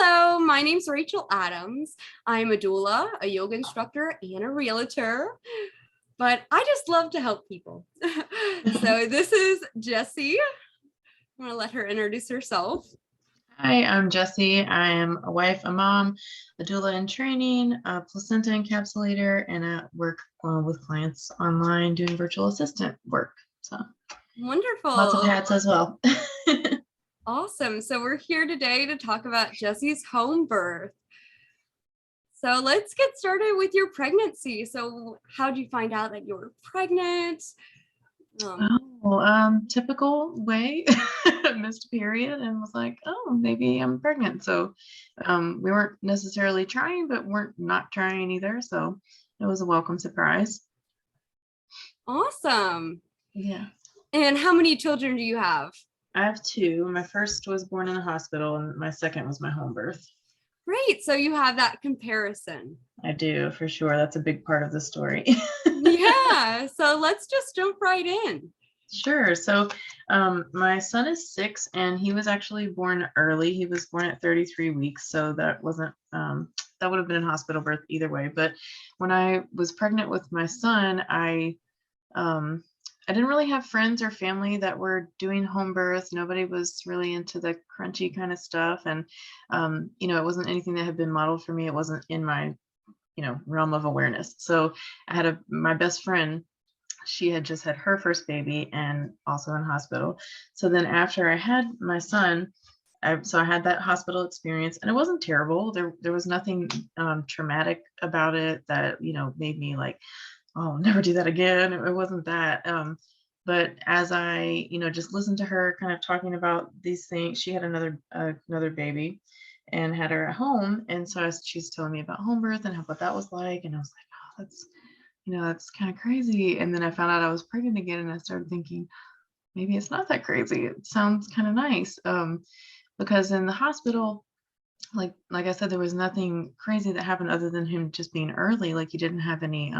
Hello, my name's Rachel Adams. I'm a doula, a yoga instructor, and a realtor, but I just love to help people. So this is Jessi. I'm gonna let her introduce herself. Hi, I'm Jessi. I am a wife, a mom, a doula in training, a placenta encapsulator, and I work with clients online doing virtual assistant work. So Wonderful. lots of hats as well. Awesome. So we're here today to talk about Jessi's home birth. So let's get started with your pregnancy. So how did you find out that you were pregnant? Typical way, missed a period and was like, oh, maybe I'm pregnant. So we weren't necessarily trying, but weren't not trying either. So it was a welcome surprise. Awesome. Yeah. And how many children do you have? I have two. My first was born in the hospital and my second was my home birth. Great. So you have that comparison. I do, for sure. That's a big part of the story. Yeah. So let's just jump right in. Sure. So my son is 6 and he was actually born early. He was born at 33 weeks. So that wasn't, that would have been a hospital birth either way. But when I was pregnant with my son, I didn't really have friends or family that were doing home birth. Nobody was really into the crunchy kind of stuff. And, it wasn't anything that had been modeled for me. It wasn't in my, realm of awareness. So I had my best friend, she had just had her first baby and also in hospital. So then after I had my son, I had that hospital experience and it wasn't terrible. There was nothing traumatic about it that, made me like, oh, never do that again. It wasn't that. But as I, just listened to her kind of talking about these things, she had another baby and had her at home. And so she's telling me about home birth and what that was like. And I was like, oh, that's kind of crazy. And then I found out I was pregnant again and I started thinking, maybe it's not that crazy. It sounds kind of nice. Because in the hospital, like I said, there was nothing crazy that happened other than him just being early. Like he didn't have any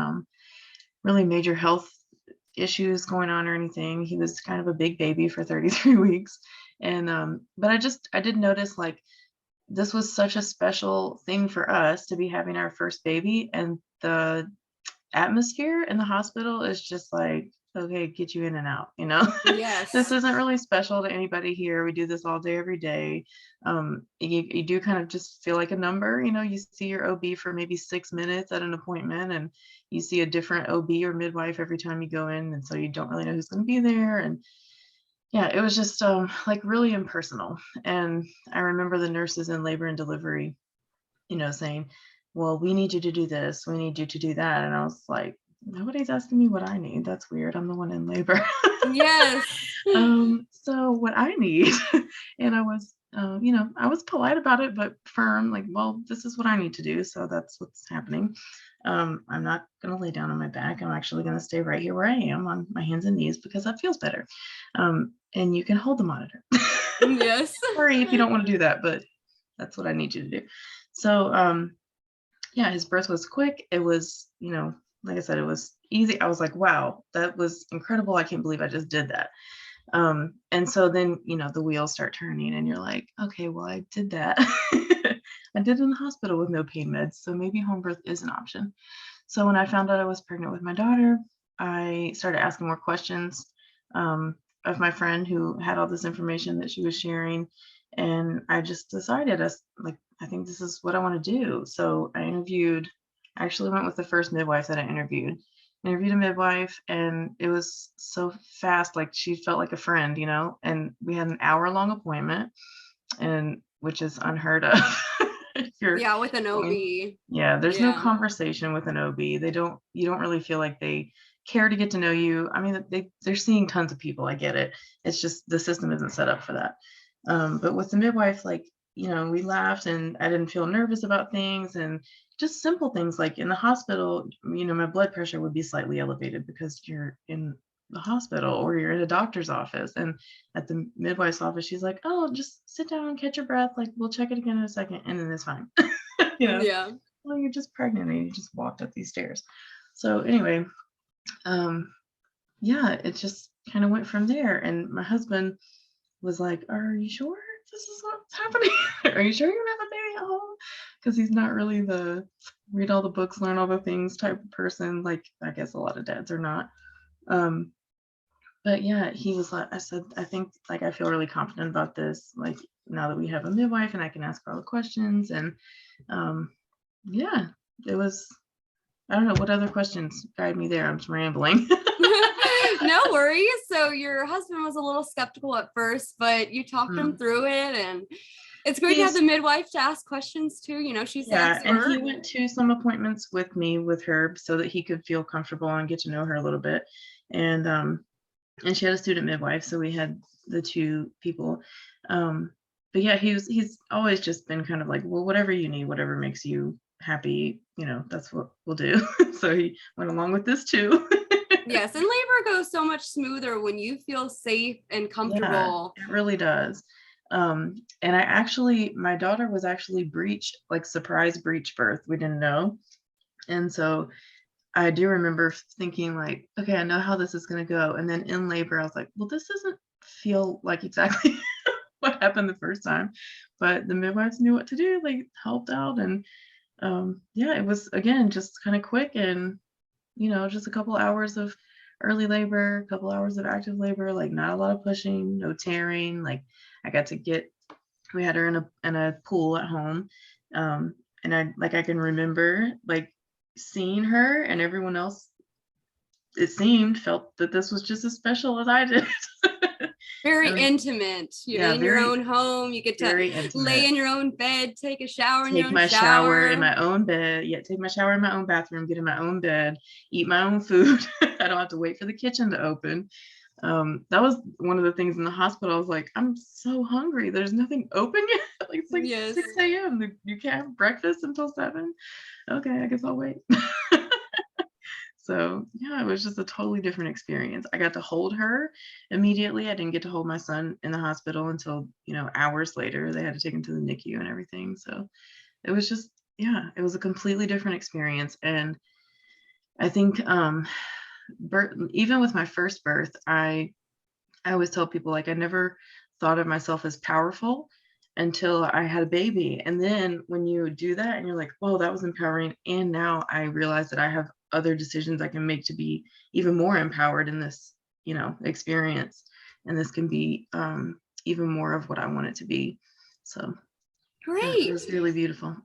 really major health issues going on or anything. He was kind of a big baby for 33 weeks. And but I did notice like this was such a special thing for us to be having our first baby, and the atmosphere in the hospital is just like, okay, get you in and out, Yes. This isn't really special to anybody here. We do this all day, every day. You do kind of just feel like a number, you see your OB for maybe 6 minutes at an appointment, and you see a different OB or midwife every time you go in, and so you don't really know who's going to be there. And yeah, it was just like really impersonal. And I remember the nurses in labor and delivery, saying, well, we need you to do this, we need you to do that. And I was like, nobody's asking me what I need. That's weird. I'm the one in labor. Yes. So what I need, and I was, I was polite about it, but firm, like, well, this is what I need to do. So that's what's happening. I'm not going to lay down on my back. I'm actually going to stay right here where I am on my hands and knees because that feels better. And you can hold the monitor. Yes. Sorry if you don't want to do that, but that's what I need you to do. So, yeah, his birth was quick. It was, like I said, it was easy. I was like, wow, that was incredible. I can't believe I just did that. And so then, the wheels start turning and you're like, okay, well, I did that. I did it in the hospital with no pain meds. So maybe home birth is an option. So when I found out I was pregnant with my daughter, I started asking more questions of my friend who had all this information that she was sharing. And I just decided, I think this is what I want to do. So I actually went with the first midwife that I interviewed a midwife, and it was so fast. Like she felt like a friend, and we had an hour-long appointment, and which is unheard of. Yeah, with an OB. Yeah, there's no conversation with an OB. You don't really feel like they care to get to know you. I mean, they're seeing tons of people. I get it. It's just the system isn't set up for that. But with the midwife, like, we laughed and I didn't feel nervous about things, and just simple things like in the hospital, my blood pressure would be slightly elevated because you're in the hospital or you're in a doctor's office. And at the midwife's office, she's like, oh, just sit down and catch your breath. Like, we'll check it again in a second. And then it's fine. Yeah. Well, you're just pregnant and you just walked up these stairs. So anyway, yeah, it just kind of went from there. And my husband was like, are you sure? this is what's happening. Are you sure you have a baby at home? Because he's not really the read all the books, learn all the things type of person. Like, I guess a lot of dads are not. Um, but yeah, he was like, I said, I think like I feel really confident about this. Like now that we have a midwife and I can ask all the questions. And yeah, it was, I don't know what other questions guide me there. I'm just rambling. No worries. So your husband was a little skeptical at first, but you talked him through it, and it's great to have the midwife to ask questions too. You know, she's the expert. And he went to some appointments with me with her so that he could feel comfortable and get to know her a little bit. And she had a student midwife, so we had the two people. But yeah, he's always just been kind of like, well, whatever you need, whatever makes you happy, you know, that's what we'll do. So he went along with this too. Yes, and labor goes so much smoother when you feel safe and comfortable. Yeah, it really does. And my daughter was actually surprise breech birth. We didn't know. And so I do remember thinking like, okay, I know how this is going to go. And then in labor, I was like, well, this doesn't feel like exactly what happened the first time, but the midwives knew what to do. They helped out. And yeah, it was, again, just kind of quick and, you know, just a couple hours of early labor, a couple hours of active labor, like not a lot of pushing, no tearing. Like we had her in a pool at home. And I can remember like seeing her, and everyone else, it seemed, felt that this was just as special as I did. Very intimate. You're in your own home. You get to lay in your own bed, take a shower in your own shower. In my own bed. Yeah, take my shower in my own bathroom, get in my own bed, eat my own food. I don't have to wait for the kitchen to open. That was one of the things in the hospital. I was like, I'm so hungry. There's nothing open yet. Like, it's like 6 a.m. You can't have breakfast until 7. Okay, I guess I'll wait. So yeah, it was just a totally different experience. I got to hold her immediately. I didn't get to hold my son in the hospital until, you know, hours later. They had to take him to the NICU and everything. So it was just, yeah, it was a completely different experience. And I think even with my first birth, I always tell people, like, I never thought of myself as powerful until I had a baby. And then when you do that and you're like, whoa, that was empowering. And now I realize that I have other decisions I can make to be even more empowered in this, you know, experience. And this can be even more of what I want it to be. So great. It was really beautiful.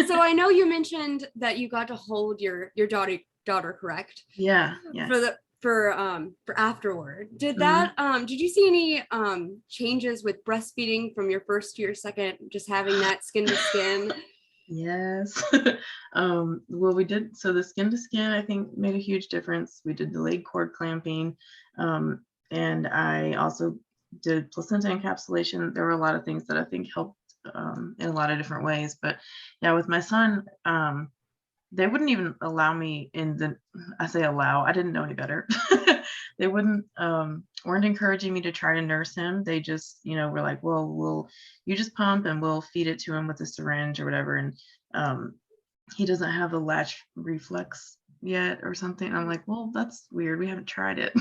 So I know you mentioned that you got to hold your daughter, correct? Yeah. For afterward. Did you see any changes with breastfeeding from your first to your second, just having that skin to skin? Yes. Well, we did, so the skin to skin, I think, made a huge difference. We did delayed cord clamping, and I also did placenta encapsulation. There were a lot of things that I think helped in a lot of different ways. But yeah, with my son, they wouldn't even allow me I say allow, I didn't know any better. They weren't encouraging me to try to nurse him. They just, you know, were like, well, you just pump and we'll feed it to him with a syringe or whatever. And he doesn't have a latch reflex yet or something. I'm like, well, that's weird. We haven't tried it.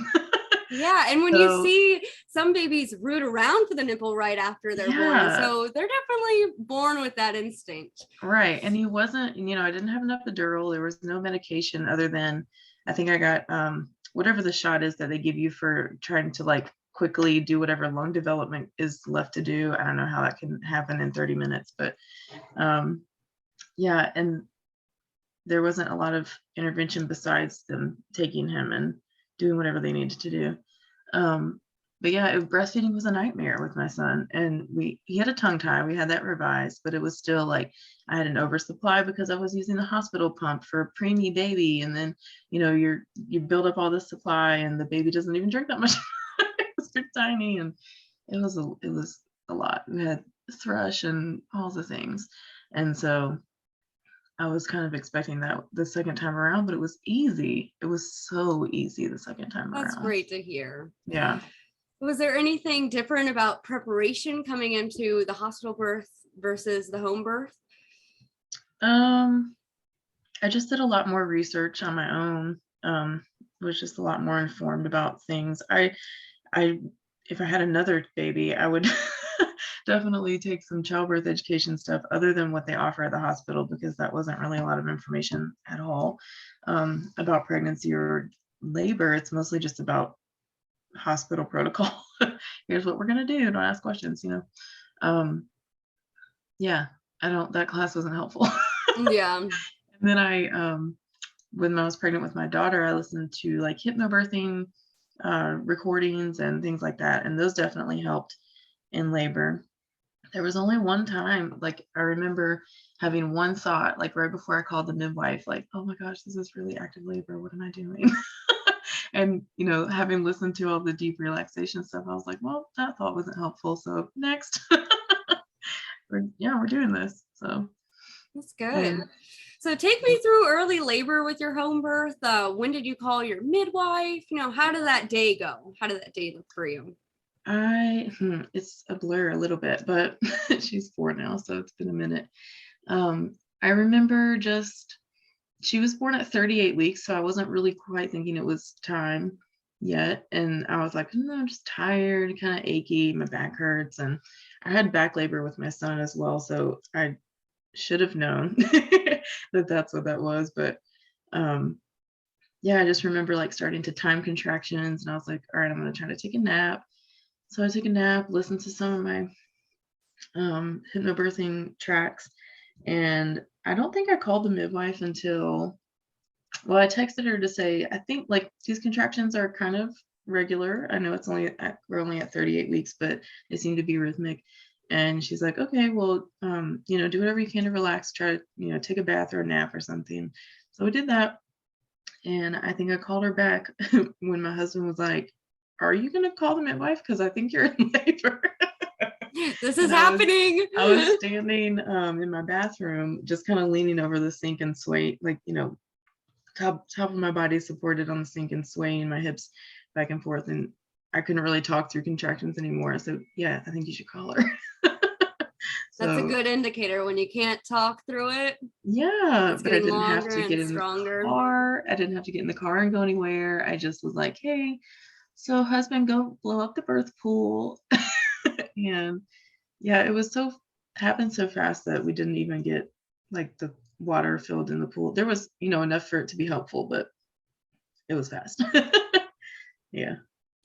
Yeah, and when you see some babies root around for the nipple right after they're born, so they're definitely born with that instinct. Right, and he wasn't, you know, I didn't have enough epidural. There was no medication other than, I think I got whatever the shot is that they give you for trying to like quickly do whatever lung development is left to do. I don't know how that can happen in 30 minutes, but yeah, and there wasn't a lot of intervention besides them taking him and doing whatever they needed to do. But yeah, breastfeeding was a nightmare with my son, and he had a tongue tie. We had that revised, but it was still like I had an oversupply because I was using the hospital pump for a preemie baby, and then, you know, you build up all this supply, and the baby doesn't even drink that much. It's so tiny, and it was a lot. We had thrush and all the things, and so I was kind of expecting that the second time around, but it was easy. It was so easy the second time around. That's great to hear. Yeah. Was there anything different about preparation coming into the hospital birth versus the home birth? I just did a lot more research on my own. Was just a lot more informed about things. If I had another baby, I would definitely take some childbirth education stuff other than what they offer at the hospital, because that wasn't really a lot of information at all about pregnancy or labor. It's mostly just about hospital protocol. Here's what we're going to do. Don't ask questions, yeah, that class wasn't helpful. Yeah. And then when I was pregnant with my daughter, I listened to like hypnobirthing recordings and things like that. And those definitely helped in labor. There was only one time, like I remember having one thought, like right before I called the midwife, like, oh my gosh, this is really active labor. What am I doing? And, having listened to all the deep relaxation stuff, I was like, well, that thought wasn't helpful. So next, we're doing this. So that's good. So take me through early labor with your home birth. When did you call your midwife? How did that day go? How did that day look for you? It's a blur a little bit, but she's 4 now, so it's been a minute. I remember she was born at 38 weeks, so I wasn't really quite thinking it was time yet. And I was like, I'm just tired, kind of achy, my back hurts. And I had back labor with my son as well, so I should have known that that's what that was. But I just remember like starting to time contractions, and I was like, all right, I'm going to try to take a nap. So I took a nap, listened to some of my hypnobirthing tracks, and I don't think I called the midwife until, I texted her to say, I think like these contractions are kind of regular. I know we're only at 38 weeks, but they seem to be rhythmic. And she's like, okay, well, do whatever you can to relax, try to, take a bath or a nap or something. So we did that. And I think I called her back when my husband was like, are you going to call the midwife? Because I think you're in labor. This is happening. I was standing in my bathroom, just kind of leaning over the sink and sway, like, top of my body supported on the sink and swaying my hips back and forth. And I couldn't really talk through contractions anymore. So yeah, I think you should call her. That's a good indicator when you can't talk through it. Yeah, but I didn't have to get in stronger. the car. I didn't have to get in the car and go anywhere. I just was like, hey, so husband, go blow up the birth pool. And yeah, it was happened so fast that we didn't even get like the water filled in the pool. There was, enough for it to be helpful, but it was fast. Yeah.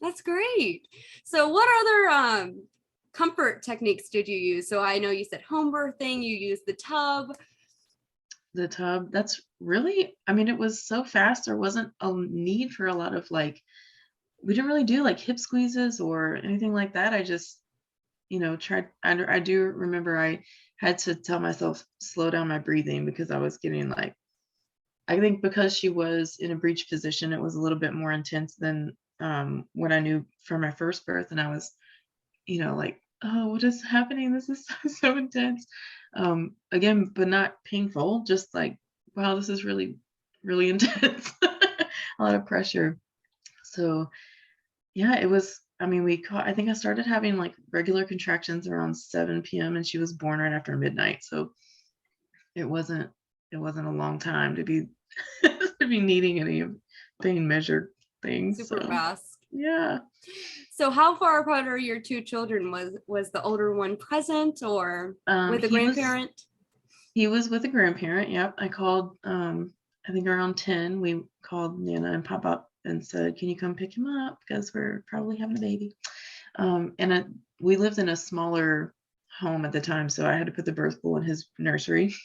That's great. So what other comfort techniques did you use? So I know you said home birthing, you used the tub. The tub, that's really, it was so fast. There wasn't a need for a lot of we didn't really do like hip squeezes or anything like that. I just, tried. I do remember I had to tell myself, slow down my breathing, because I was getting I think because she was in a breech position, it was a little bit more intense than what I knew from my first birth. And I was, oh, what is happening? This is so intense. Again, but not painful, just like, wow, this is really, really intense. A lot of pressure. So yeah, it was, I think I started having like regular contractions around 7 p.m. and she was born right after midnight. So it wasn't a long time to be to be needing any pain measured things. Super fast. Yeah. So how far apart are your two children? Was the older one present or with a grandparent? He was with a grandparent. Yep. I called I think around 10. We called Nana and Pop and said, can you come pick him up, because we're probably having a baby. We lived in a smaller home at the time, so I had to put the birth pool in his nursery.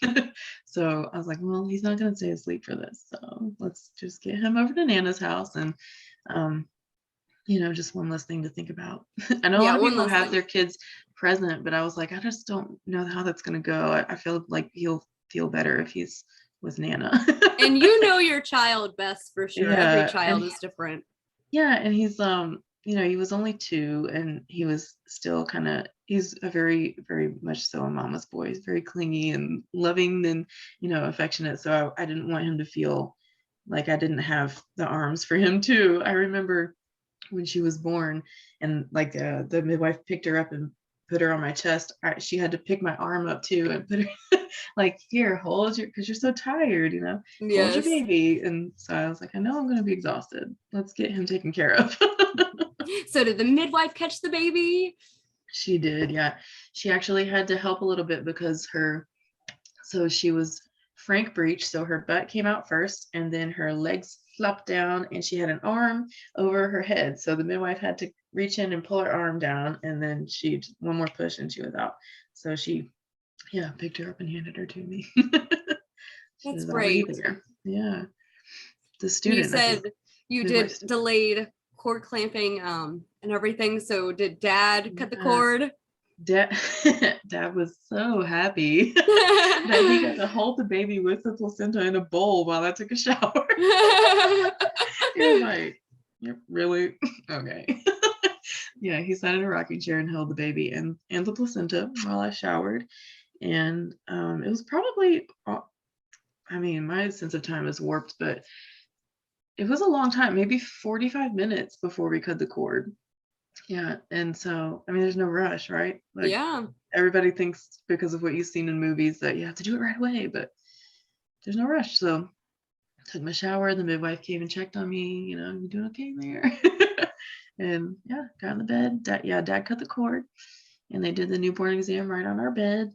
So I was like, well, he's not going to stay asleep for this, so let's just get him over to Nana's house. And just one less thing to think about. I know a lot of people have their kids present, but I was like, I just don't know how that's going to go. I feel like he'll feel better if he's with Nana. And your child best for sure. Yeah, every child is different. Yeah, and he's he was only 2, and he was still he's a very, very much so a mama's boy. He's very clingy and loving and, affectionate. So I didn't want him to feel like I didn't have the arms for him too. I remember when she was born and the midwife picked her up and put her on my chest. She had to pick my arm up too and put her here, hold your, because you're so tired, Yes. Hold your baby. And so I was like, I know I'm going to be exhausted. Let's get him taken care of. So did the midwife catch the baby? She did, yeah. she actually had to help a little bit because so she was frank breech, so her butt came out first and then her legs flopped down and she had an arm over her head. So the midwife had to reach in and pull her arm down, and then she one more push and she was out. So she, yeah, picked her up and handed her to me. She That's was already great. there. Yeah. The You student, I said think, you midwife did student. delayed cord clamping and everything. So did dad cut the Yeah. cord? Dad, Dad was so happy that he got to hold the baby with the placenta in a bowl while I took a shower. He was like, "Yep, really? Okay." Yeah, he sat in a rocking chair and held the baby and the placenta while I showered. And it was probably, I mean, my sense of time is warped, but it was a long time, maybe 45 minutes before we cut the cord. Yeah, and so, I mean, there's no rush, right? Like, Yeah. everybody thinks because of what you've seen in movies that you have to do it right away, but there's no rush. So took my shower, the midwife came and checked on me, you doing okay in there? And yeah, got in the bed. Dad cut the cord and they did the newborn exam right on our bed.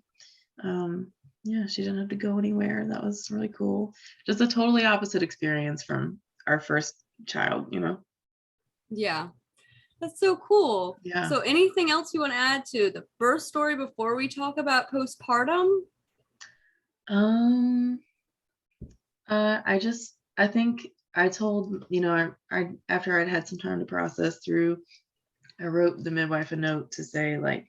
Yeah, she didn't have to go anywhere. That was really cool. Just a totally opposite experience from our first child. Yeah. That's so cool. Yeah. So anything else you want to add to the birth story before we talk about postpartum? Um, I think I told, I after I'd had some time to process through, I wrote the midwife a note to say, like,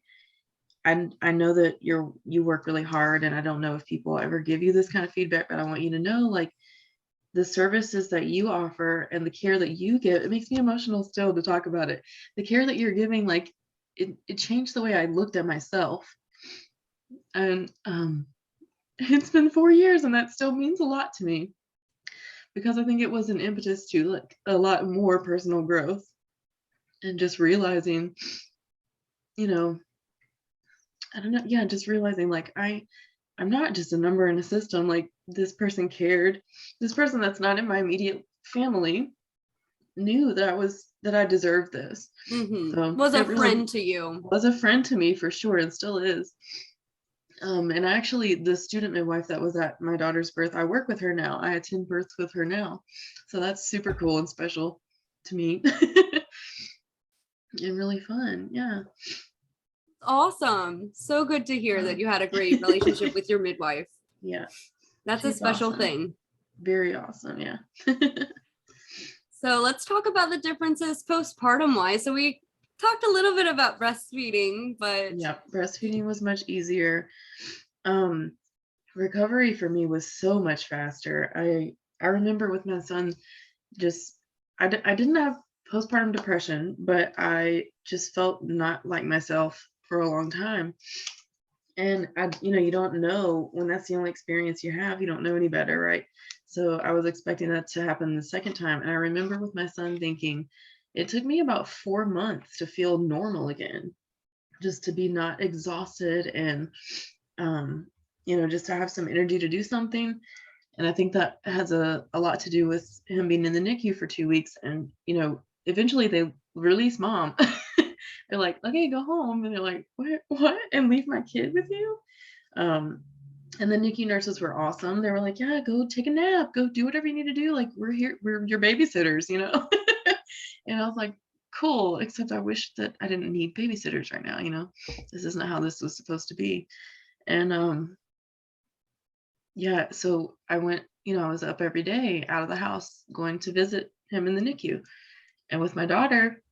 I know that you work really hard, and I don't know if people ever give you this kind of feedback, but I want you to know, like, the services that you offer and the care that you give, it makes me emotional still to talk about it. The care that you're giving, like, it changed the way I looked at myself. And it's been 4 years and that still means a lot to me, because I think it was an impetus to, like, a lot more personal growth and just realizing, you know, I don't know, yeah, just realizing, like, I'm not just a number in a system. Like, this person cared. This person that's not in my immediate family knew that I deserved this. So Was a it really friend to you. was a friend to me for sure, and still is. And actually, the student midwife that was at my daughter's birth, I work with her now. I attend births with her now. So that's super cool and special to me. And really fun. Yeah. Awesome. So good to hear that you had a great relationship with your midwife. Yeah. That's a She's special awesome. thing. Very awesome. Yeah. So let's talk about the differences postpartum wise. So we talked a little bit about breastfeeding, but Yeah. Breastfeeding was much easier. Um, Recovery for me was so much faster. I remember with my son, just I didn't have postpartum depression, but I just felt not like myself for a long time. And you don't know when that's the only experience you have. You don't know any better, right? So I was expecting that to happen the second time. And I remember with my son thinking, it took me about 4 months to feel normal again, just to be not exhausted and, just to have some energy to do something. And I think that has a lot to do with him being in the NICU for 2 weeks. And, eventually they release mom. They're like, okay, go home. And they're like, what? And leave my kid with you? And the NICU nurses were awesome. They were like, yeah, go take a nap, go do whatever you need to do. Like, we're here, we're your babysitters. And I was like, cool, except I wish that I didn't need babysitters right now. This isn't how this was supposed to be. And yeah, so I went, I was up every day out of the house going to visit him in the NICU. And with my daughter,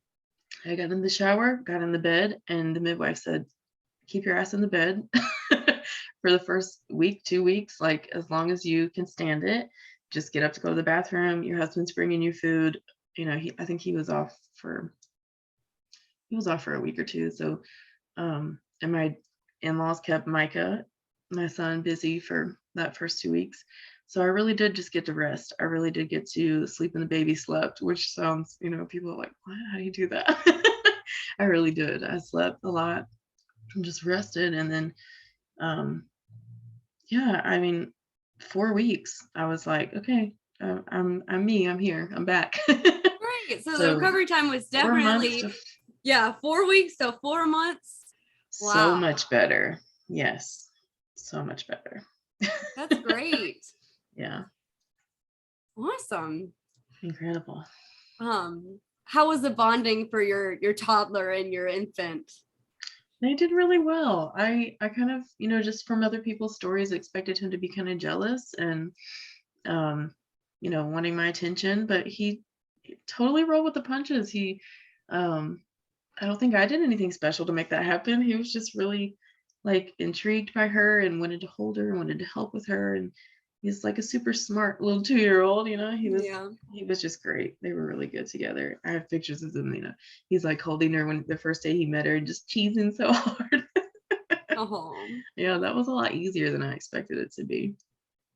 I got in the shower, got in the bed, and the midwife said, keep your ass in the bed for the first week, 2 weeks, like, as long as you can stand it. Just get up to go to the bathroom. Your husband's bringing you food. I think he was off for a week or two. So, and my in-laws kept Micah, my son, busy for that first 2 weeks. So I really did just get to rest. I really did get to sleep, and the baby slept, which sounds, people are like, what? How do you do that? I really did. I slept a lot and just rested. And then, yeah, I mean, 4 weeks, I was like, okay, I'm me. I'm here. I'm back. right. So the recovery time was 4 months definitely, to 4 weeks to 4 months. So Wow. much better. Yes. So much better. That's great. Yeah. Awesome. Incredible. How was the bonding for your toddler and your infant? They did really well. I kind of, just from other people's stories, expected him to be kind of jealous and, um, wanting my attention, but he totally rolled with the punches. Um, I don't think I did anything special to make that happen. He was just really like intrigued by her and wanted to hold her and wanted to help with her. And he's like a super smart little 2-year-old, Yeah. he was just great. They were really good together. I have pictures of them, he's like holding her when the first day he met her and just cheesing so hard. Oh. Yeah, that was a lot easier than I expected it to be.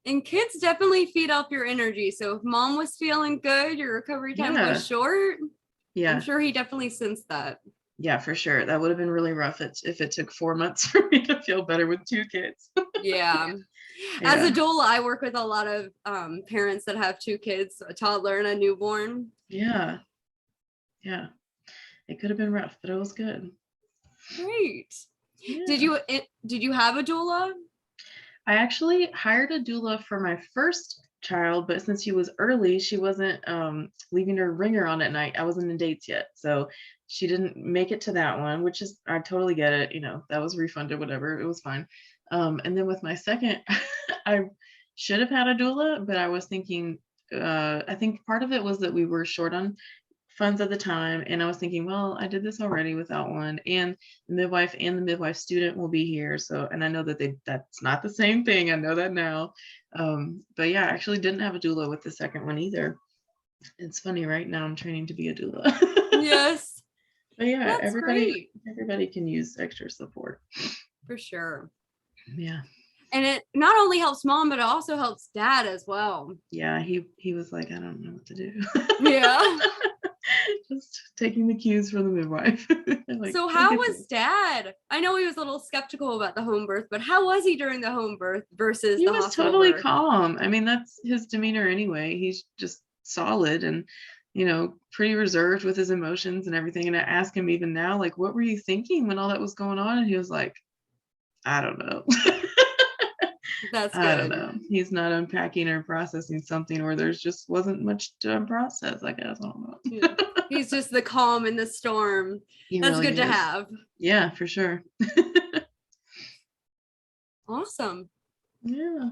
And kids definitely feed off your energy. So if mom was feeling good, your recovery time Yeah. was short. I'm Yeah. sure he definitely sensed that. Yeah, for sure. That would have been really rough if it took 4 months for me to feel better with 2 kids. Yeah. As Yeah. a doula, I work with a lot of parents that have 2 kids, a toddler and a newborn. Yeah. Yeah. It could have been rough, but it was good. Great. Yeah. Did you have a doula? I actually hired a doula for my first child, but since he was early, she wasn't leaving her ringer on at night. I wasn't in dates yet. So she didn't make it to that one, which is, I totally get it. That was refunded, whatever. It was fine. And then with my second, I should have had a doula, but I was thinking, I think part of it was that we were short on funds at the time, and I was thinking, well, I did this already without one, and the midwife and the midwife student will be here, so, and I know that that's not the same thing, I know that now. But yeah, I actually didn't have a doula with the second one either. It's funny, right? Now I'm training to be a doula. Yes. But yeah, That's great. everybody can use extra support. For sure. Yeah. And it not only helps mom, but it also helps dad as well. Yeah, he was like, I don't know what to do. Yeah. Just taking the cues from the midwife. Like, So go how get was this. dad? I know he was a little skeptical about the home birth, but how was he during the home birth versus He the was hospital totally birth? calm. I mean, that's his demeanor anyway. He's just solid and, pretty reserved with his emotions and everything. And I ask him even now, like, what were you thinking when all that was going on? And he was like, I don't know. That's I don't good. know. He's not unpacking or processing something, or there's just wasn't much to unprocess, I guess. I don't know. Yeah. He's just the calm in the storm. He That's really good to is. have. Yeah, for sure. Awesome. Yeah.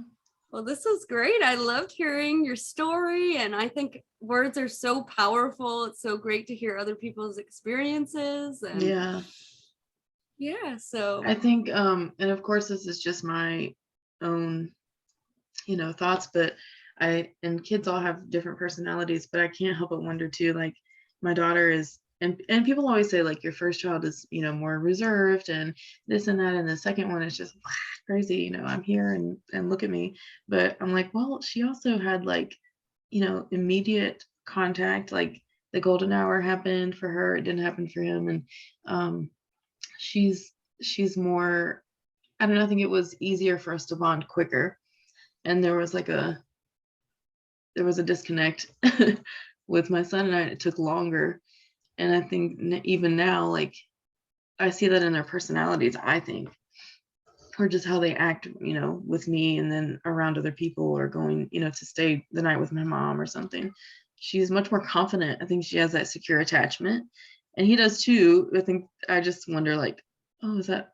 Well, this was great. I loved hearing your story, and I think words are so powerful. It's so great to hear other people's experiences, and Yeah. so I think, and of course, this is just my own, thoughts, but and kids all have different personalities, but I can't help but wonder too, like my daughter is, and people always say like your first child is, more reserved and this and that. And the second one is just crazy, I'm here and look at me. But I'm like, well, she also had like, immediate contact, like the golden hour happened for her. It didn't happen for him. And she's more, I don't know, I think it was easier for us to bond quicker. And there was a disconnect with my son and I. It took longer. And I think even now, like I see that in their personalities, I think, or just how they act, with me and then around other people, or going, to stay the night with my mom or something. She's much more confident. I think she has that secure attachment, and he does too. I think I just wonder, like, oh, is that,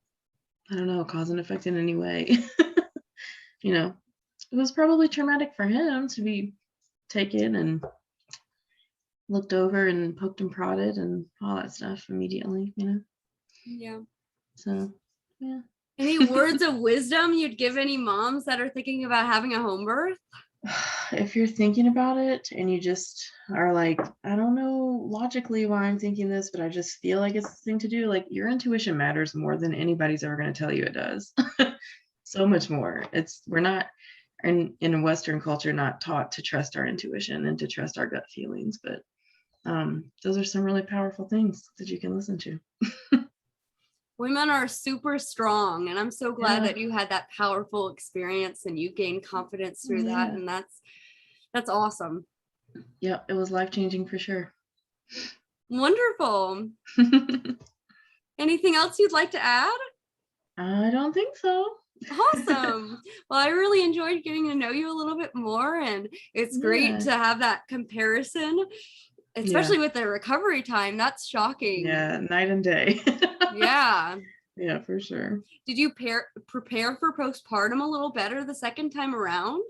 I don't know, cause and effect in any way? It was probably traumatic for him to be taken and looked over and poked and prodded and all that stuff immediately, yeah. So, yeah. Any words of wisdom you'd give any moms that are thinking about having a home birth? If you're thinking about it and you just are like, I don't know logically why I'm thinking this, but I just feel like it's the thing to do, like your intuition matters more than anybody's ever going to tell you it does. So much more. We're not in a Western culture not taught to trust our intuition and to trust our gut feelings, but those are some really powerful things that you can listen to. Women are super strong, and I'm so glad Yeah. that you had that powerful experience and you gained confidence through that, and that's awesome. Yeah, it was life-changing for sure. Wonderful. Anything else you'd like to add? I don't think so. Awesome. Well, I really enjoyed getting to know you a little bit more, and it's great Yeah. to have that comparison, Yeah. especially with the recovery time. That's shocking. Yeah. Night and day. Yeah. Yeah, for sure. Did you prepare for postpartum a little better the second time around?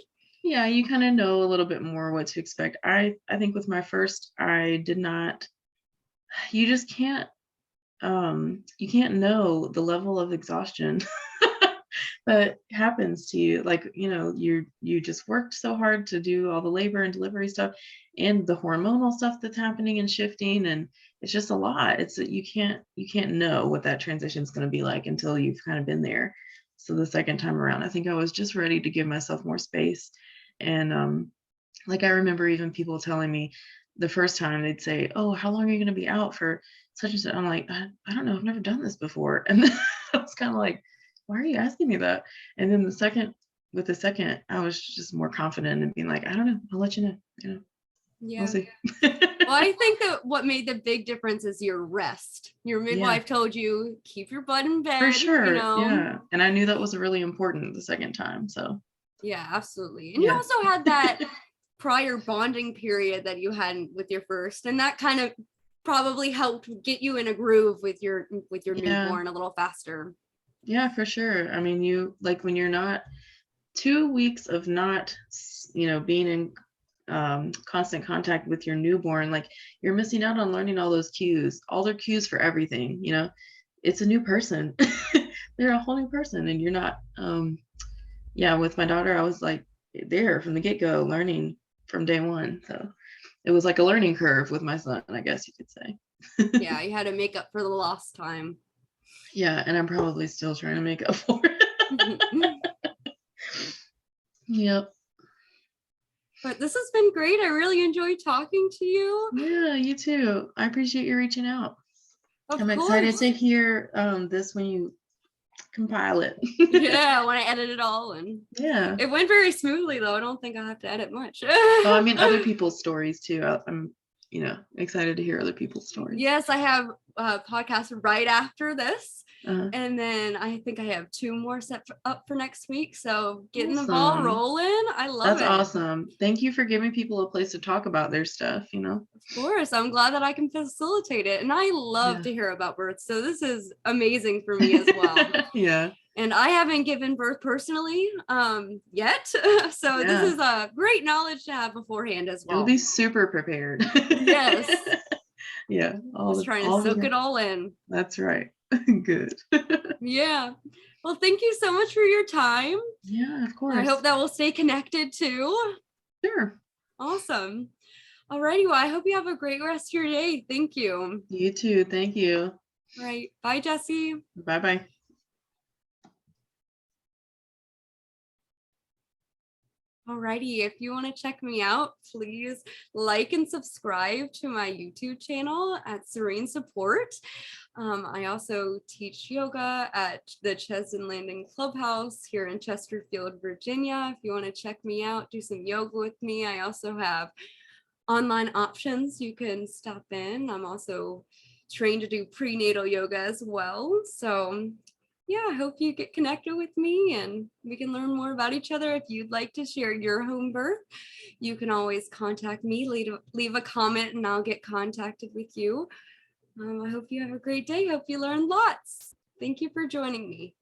Yeah, you kind of know a little bit more what to expect. I think with my first, I did not, you just can't, you can't know the level of exhaustion that happens to you. Like, you just worked so hard to do all the labor and delivery stuff and the hormonal stuff that's happening and shifting, and it's just a lot. It's that you can't know what that transition is going to be like until you've kind of been there. So the second time around, I think I was just ready to give myself more space. And like, I remember even people telling me the first time, they'd say, "Oh, how long are you going to be out for such and such?" I'm like, I don't know. I've never done this before. And then I was kind of like, why are you asking me that? And then with the second, I was just more confident and being like, I don't know. I'll let you know. We'll Yeah. see. Well, I think that what made the big difference is your rest. Your Yeah, midwife told you, keep your butt in for bed, sure. Yeah. And I knew that was really important the second time. So Yeah, absolutely. And you yeah. also had that prior bonding period that you had with your first, and that kind of probably helped get you in a groove with your Yeah. newborn a little faster. Yeah, for sure. I mean, you like when you're not 2 weeks of not, being in constant contact with your newborn, like you're missing out on learning all those cues, all their cues for everything. It's a new person. They're a whole new person, and you're not. Yeah, with my daughter, I was like there from the get-go, learning from day one. So it was like a learning curve with my son, I guess you could say. Yeah, you had to make up for the lost time. Yeah, and I'm probably still trying to make up for it. Yep. But this has been great. I really enjoyed talking to you. Yeah, you too. I appreciate you reaching out. Of I'm excited course. to hear this when you compile it. Yeah, when I edit it all, and Yeah. it went very smoothly though. I don't think I have to edit much. Oh, I mean other people's stories too. I'm, excited to hear other people's stories. Yes, I have a podcast right after this. Uh, And then I think I have 2 more set up for next week. So getting the ball awesome. rolling. I love That's it. awesome. Thank you for giving people a place to talk about their stuff. Of course. I'm glad that I can facilitate it. And I love Yeah. to hear about birth. So this is amazing for me as well. Yeah. And I haven't given birth personally yet. So Yeah. this is a great knowledge to have beforehand as well. You'll be super prepared. Yes. Yeah. Just trying to soak it all in. That's right. Good. Yeah. Well, thank you so much for your time. Yeah, of course. I hope that we'll stay connected too. Sure. Awesome. Alrighty. Well, I hope you have a great rest of your day. Thank you. You too. Thank you. All right. Bye, Jessi. Bye-bye. Alrighty. If you want to check me out, please like and subscribe to my YouTube channel at Serene Support. I also teach yoga at the Chesden Landing Clubhouse here in Chesterfield, Virginia. If you want to check me out, do some yoga with me. I also have online options. You can stop in. I'm also trained to do prenatal yoga as well. So yeah, I hope you get connected with me and we can learn more about each other. If you'd like to share your home birth, you can always contact me, leave a comment, and I'll get contacted with you. I hope you have a great day. Hope you learned lots. Thank you for joining me.